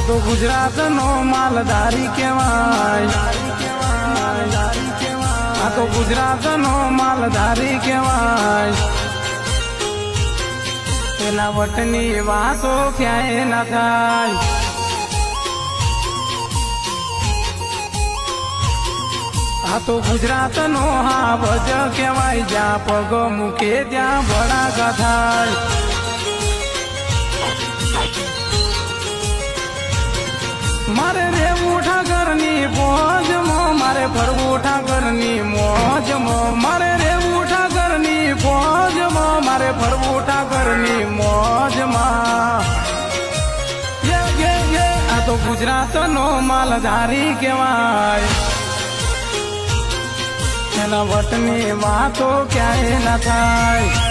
તો ગુજરાતનો માલધારી કહેવાય, આ તો ગુજરાતનો માલધારી કહેવાય. એના વટની વાતો ક્યાંય ના થાય. આ તો ગુજરાતનો હાવજ કહેવાય, જ્યાં પગ મૂકે ત્યાં ભડાકા થાય. મારે રેવું ઠાકરની ફોજમાં, મારે ફરવું ઠાકરની મોજમાં, મારે રેવું ઠાકરની ફોજમાં, મારે ફરવું ઠાકરની મોજમાં. આ તો ગુજરાતનો માલધારી કહેવાય, એના વટની વાતો ક્યાંય ના થાય.